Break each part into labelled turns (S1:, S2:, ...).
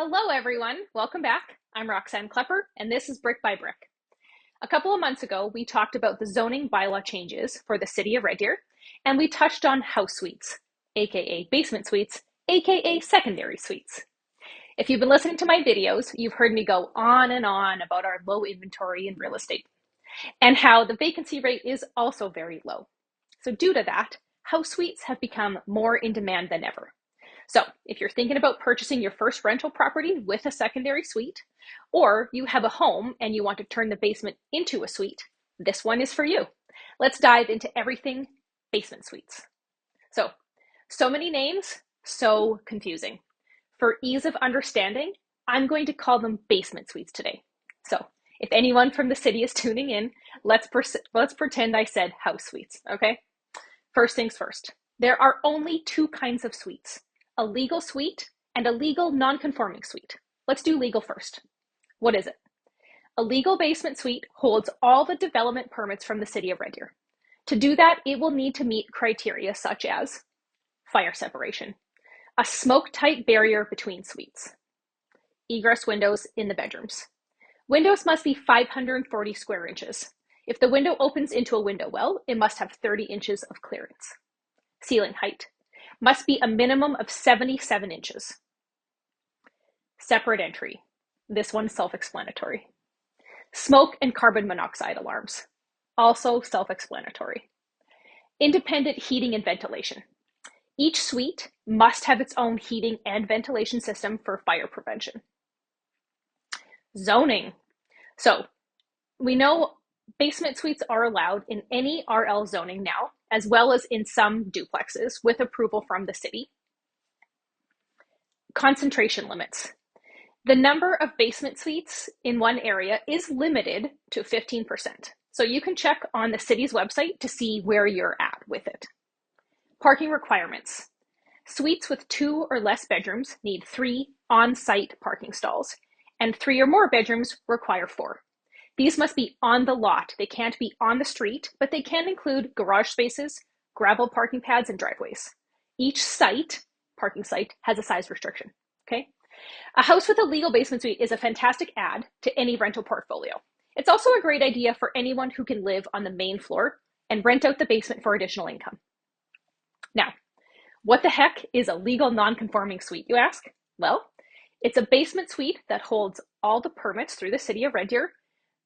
S1: Hello, everyone. Welcome back. I'm Roxann Klepper, and this is Brick by Brick. A couple of months ago, we talked about the zoning bylaw changes for the city of Red Deer, and we touched on house suites, aka basement suites, aka secondary suites. If you've been listening to my videos, you've heard me go on and on about our low inventory in real estate and how the vacancy rate is also very low. So, due to that, house suites have become more in demand than ever. So if you're thinking about purchasing your first rental property with a secondary suite, or you have a home and you want to turn the basement into a suite, this one is for you. Let's dive into everything basement suites. So many names, so confusing. For ease of understanding, I'm going to call them basement suites today. So if anyone from the city is tuning in, let's pretend I said house suites, okay? First things first, there are only two kinds of suites: a legal suite and a legal non-conforming suite. Let's do legal first. What is it? A legal basement suite holds all the development permits from the city of Red Deer. To do that, it will need to meet criteria such as fire separation, a smoke-tight barrier between suites, egress windows in the bedrooms. Windows must be 540 square inches. If the window opens into a window well, it must have 30 inches of clearance. Ceiling height must be a minimum of 77 inches. Separate entry. This one's self-explanatory. Smoke and carbon monoxide alarms. Also self-explanatory. Independent heating and ventilation. Each suite must have its own heating and ventilation system for fire prevention. Zoning. So we know basement suites are allowed in any RL zoning now, as well as in some duplexes with approval from the city. Concentration limits. The number of basement suites in one area is limited to 15%. So you can check on the city's website to see where you're at with it. Parking requirements. Suites with 2 or less bedrooms need 3 on-site parking stalls, and 3 or more bedrooms require 4. These must be on the lot. They can't be on the street, but they can include garage spaces, gravel parking pads, and driveways. Each parking site, has a size restriction, okay? A house with a legal basement suite is a fantastic add to any rental portfolio. It's also a great idea for anyone who can live on the main floor and rent out the basement for additional income. Now, what the heck is a legal non-conforming suite, you ask? Well, it's a basement suite that holds all the permits through the city of Red Deer,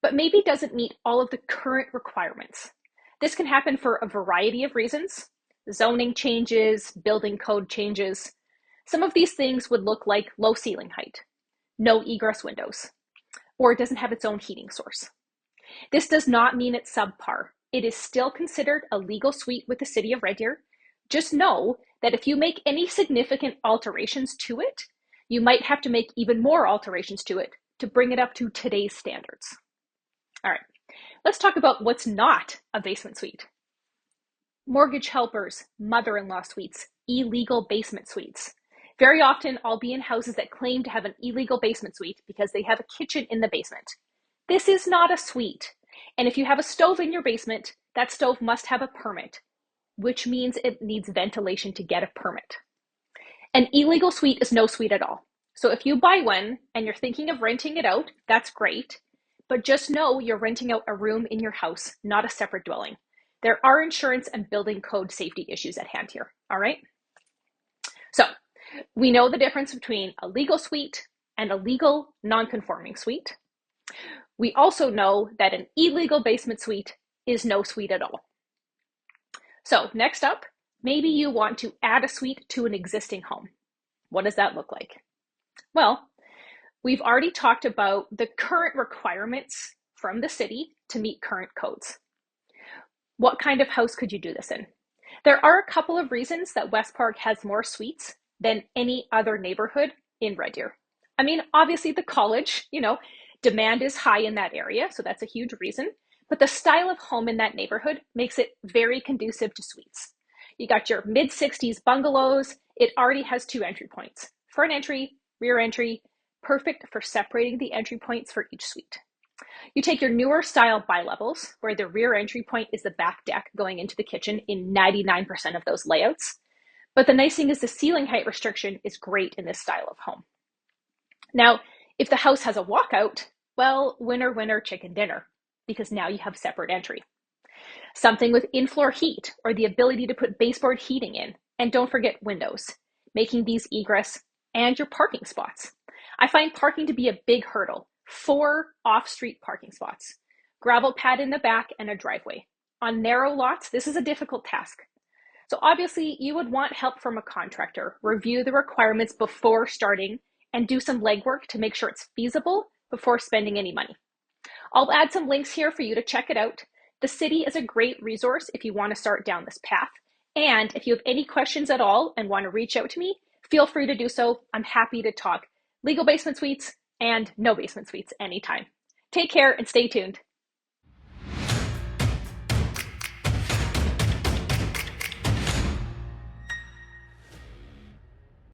S1: but maybe doesn't meet all of the current requirements. This can happen for a variety of reasons: zoning changes, building code changes. Some of these things would look like low ceiling height, no egress windows, or it doesn't have its own heating source. This does not mean it's subpar. It is still considered a legal suite with the city of Red Deer. Just know that if you make any significant alterations to it, you might have to make even more alterations to it to bring it up to today's standards. All right, let's talk about what's not a basement suite. Mortgage helpers, mother-in-law suites, illegal basement suites. Very often I'll be in houses that claim to have an illegal basement suite because they have a kitchen in the basement. This is not a suite. And if you have a stove in your basement, that stove must have a permit, which means it needs ventilation to get a permit. An illegal suite is no suite at all. So if you buy one and you're thinking of renting it out, that's great. But just know you're renting out a room in your house, not a separate dwelling. There are insurance and building code safety issues at hand here, all right? So we know the difference between a legal suite and a legal non-conforming suite. We also know that an illegal basement suite is no suite at all. So next up, maybe you want to add a suite to an existing home. What does that look like? Well, we've already talked about the current requirements from the city to meet current codes. What kind of house could you do this in? There are a couple of reasons that West Park has more suites than any other neighborhood in Red Deer. I mean, obviously the college, demand is high in that area, so that's a huge reason. But the style of home in that neighborhood makes it very conducive to suites. You got your mid-60s bungalows. It already has 2 entry points: front entry, rear entry, perfect for separating the entry points for each suite. You take your newer style bi-levels, where the rear entry point is the back deck going into the kitchen in 99% of those layouts. But the nice thing is the ceiling height restriction is great in this style of home. Now, if the house has a walkout, well, winner, winner, chicken dinner, because now you have separate entry. Something with in-floor heat or the ability to put baseboard heating in. And don't forget windows, making these egress and your parking spots. I find parking to be a big hurdle. 4 off-street parking spots, gravel pad in the back, and a driveway. On narrow lots, this is a difficult task. So obviously you would want help from a contractor, review the requirements before starting, and do some legwork to make sure it's feasible before spending any money. I'll add some links here for you to check it out. The city is a great resource if you want to start down this path. And if you have any questions at all and want to reach out to me, feel free to do so. I'm happy to talk legal basement suites and no basement suites anytime. Take care and stay tuned.